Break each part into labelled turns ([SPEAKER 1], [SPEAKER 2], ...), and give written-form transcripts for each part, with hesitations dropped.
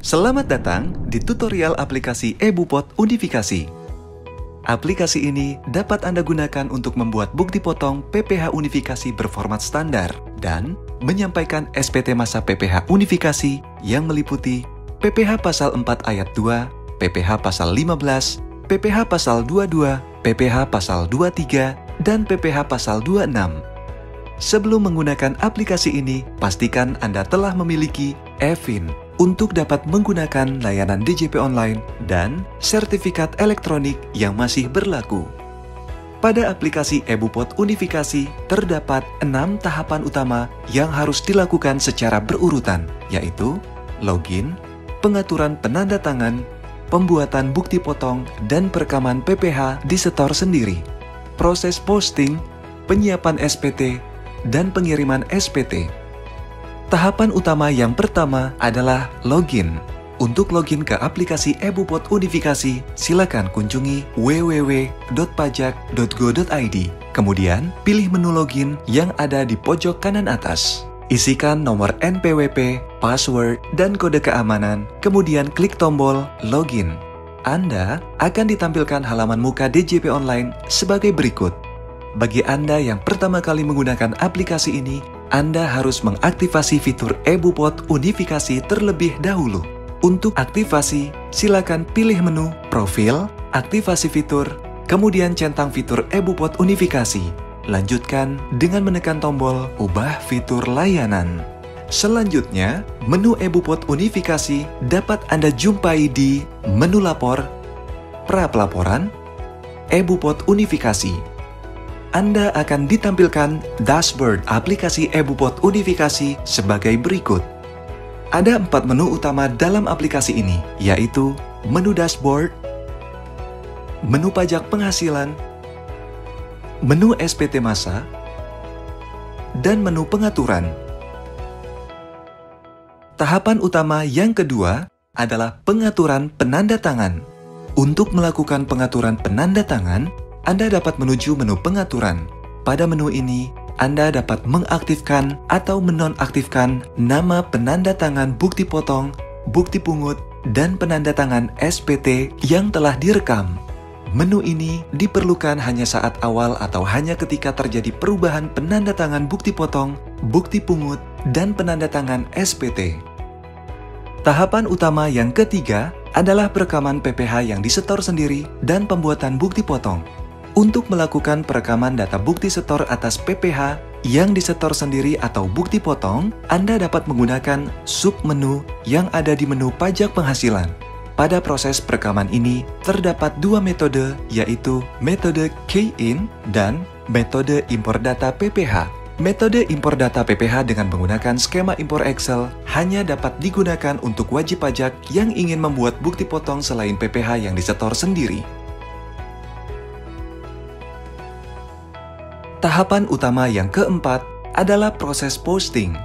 [SPEAKER 1] Selamat datang di tutorial aplikasi eBupot Unifikasi. Aplikasi ini dapat Anda gunakan untuk membuat bukti potong PPH unifikasi berformat standar dan menyampaikan SPT masa PPH unifikasi yang meliputi PPH pasal 4 ayat 2, PPH pasal 15, PPH pasal 22, PPH pasal 23, dan PPH pasal 26. Sebelum menggunakan aplikasi ini, pastikan Anda telah memiliki eFIN untuk dapat menggunakan layanan DJP online dan sertifikat elektronik yang masih berlaku. Pada aplikasi eBupot Unifikasi, terdapat 6 tahapan utama yang harus dilakukan secara berurutan, yaitu login, pengaturan penanda tangan, pembuatan bukti potong, dan perekaman PPH di setor sendiri, proses posting, penyiapan SPT, dan pengiriman SPT. Tahapan utama yang pertama adalah login. Untuk login ke aplikasi eBupot Unifikasi, silakan kunjungi www.pajak.go.id. Kemudian, pilih menu login yang ada di pojok kanan atas. Isikan nomor NPWP, password, dan kode keamanan, kemudian klik tombol login. Anda akan ditampilkan halaman muka DJP Online sebagai berikut. Bagi Anda yang pertama kali menggunakan aplikasi ini, Anda harus mengaktifasi fitur eBupot Unifikasi terlebih dahulu. Untuk aktivasi, silakan pilih menu Profil, Aktivasi Fitur, kemudian centang fitur eBupot Unifikasi. Lanjutkan dengan menekan tombol Ubah Fitur Layanan. Selanjutnya, menu eBupot Unifikasi dapat Anda jumpai di menu Lapor, Pra-pelaporan, eBupot Unifikasi. Anda akan ditampilkan dashboard aplikasi eBupot Unifikasi sebagai berikut. Ada 4 menu utama dalam aplikasi ini, yaitu menu dashboard, menu pajak penghasilan, menu SPT masa, dan menu pengaturan. Tahapan utama yang kedua adalah pengaturan penanda tangan. Untuk melakukan pengaturan penanda tangan, Anda dapat menuju menu pengaturan. Pada menu ini, Anda dapat mengaktifkan atau menonaktifkan nama penanda tangan bukti potong, bukti pungut, dan penanda tangan SPT yang telah direkam. Menu ini diperlukan hanya saat awal atau hanya ketika terjadi perubahan penanda tangan bukti potong, bukti pungut, dan penanda tangan SPT. Tahapan utama yang ketiga adalah perekaman PPH yang disetor sendiri dan pembuatan bukti potong. Untuk melakukan perekaman data bukti setor atas PPH yang disetor sendiri atau bukti potong, Anda dapat menggunakan submenu yang ada di menu pajak penghasilan. Pada proses perekaman ini, terdapat 2 metode, yaitu metode key-in dan metode impor data PPH. Metode impor data PPH dengan menggunakan skema impor Excel hanya dapat digunakan untuk wajib pajak yang ingin membuat bukti potong selain PPH yang disetor sendiri. Tahapan utama yang keempat adalah proses posting.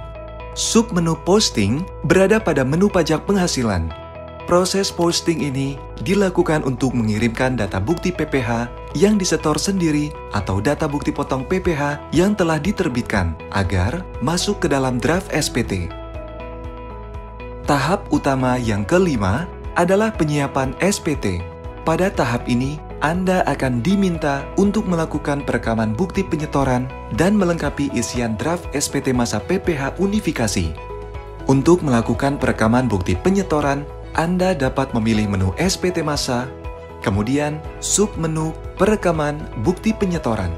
[SPEAKER 1] Submenu posting berada pada menu pajak penghasilan. Proses posting ini dilakukan untuk mengirimkan data bukti PPH yang disetor sendiri atau data bukti potong PPH yang telah diterbitkan agar masuk ke dalam draft SPT. Tahap utama yang kelima adalah penyiapan SPT. Pada tahap ini, Anda akan diminta untuk melakukan perekaman bukti penyetoran dan melengkapi isian draft SPT masa PPH unifikasi. Untuk melakukan perekaman bukti penyetoran, Anda dapat memilih menu SPT masa, kemudian submenu perekaman bukti penyetoran.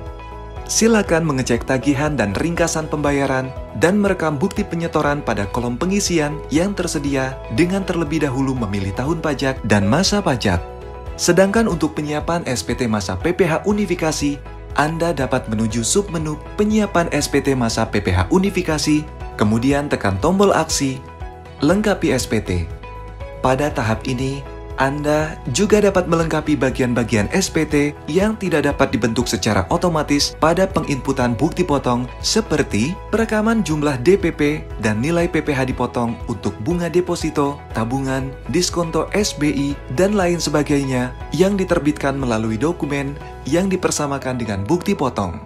[SPEAKER 1] Silakan mengecek tagihan dan ringkasan pembayaran dan merekam bukti penyetoran pada kolom pengisian yang tersedia dengan terlebih dahulu memilih tahun pajak dan masa pajak. Sedangkan untuk penyiapan SPT masa PPH unifikasi, Anda dapat menuju submenu penyiapan SPT masa PPH unifikasi, kemudian tekan tombol aksi, lengkapi SPT. Pada tahap ini, Anda juga dapat melengkapi bagian-bagian SPT yang tidak dapat dibentuk secara otomatis pada penginputan bukti potong seperti perekaman jumlah DPP dan nilai PPH dipotong untuk bunga deposito, tabungan, diskonto SBI, dan lain sebagainya yang diterbitkan melalui dokumen yang dipersamakan dengan bukti potong.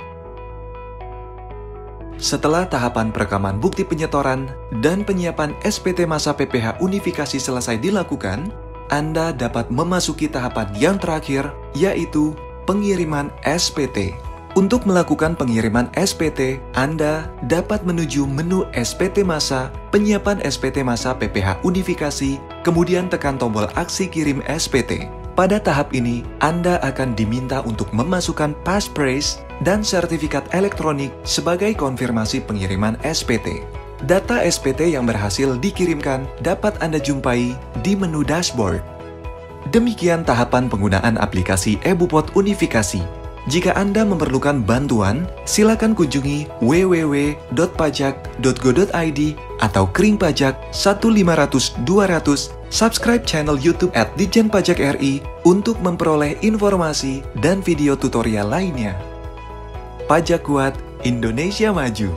[SPEAKER 1] Setelah tahapan perekaman bukti penyetoran dan penyiapan SPT masa PPH unifikasi selesai dilakukan, Anda dapat memasuki tahapan yang terakhir, yaitu pengiriman SPT. Untuk melakukan pengiriman SPT, Anda dapat menuju menu SPT masa, penyiapan SPT masa PPH unifikasi, kemudian tekan tombol aksi kirim SPT. Pada tahap ini, Anda akan diminta untuk memasukkan passphrase dan sertifikat elektronik sebagai konfirmasi pengiriman SPT. Data SPT yang berhasil dikirimkan dapat Anda jumpai di menu dashboard. Demikian tahapan penggunaan aplikasi eBupot Unifikasi. Jika Anda memerlukan bantuan, silakan kunjungi www.pajak.go.id atau Kering Pajak 1500200, subscribe channel YouTube @Ditjen Pajak RI untuk memperoleh informasi dan video tutorial lainnya. Pajak Kuat, Indonesia Maju.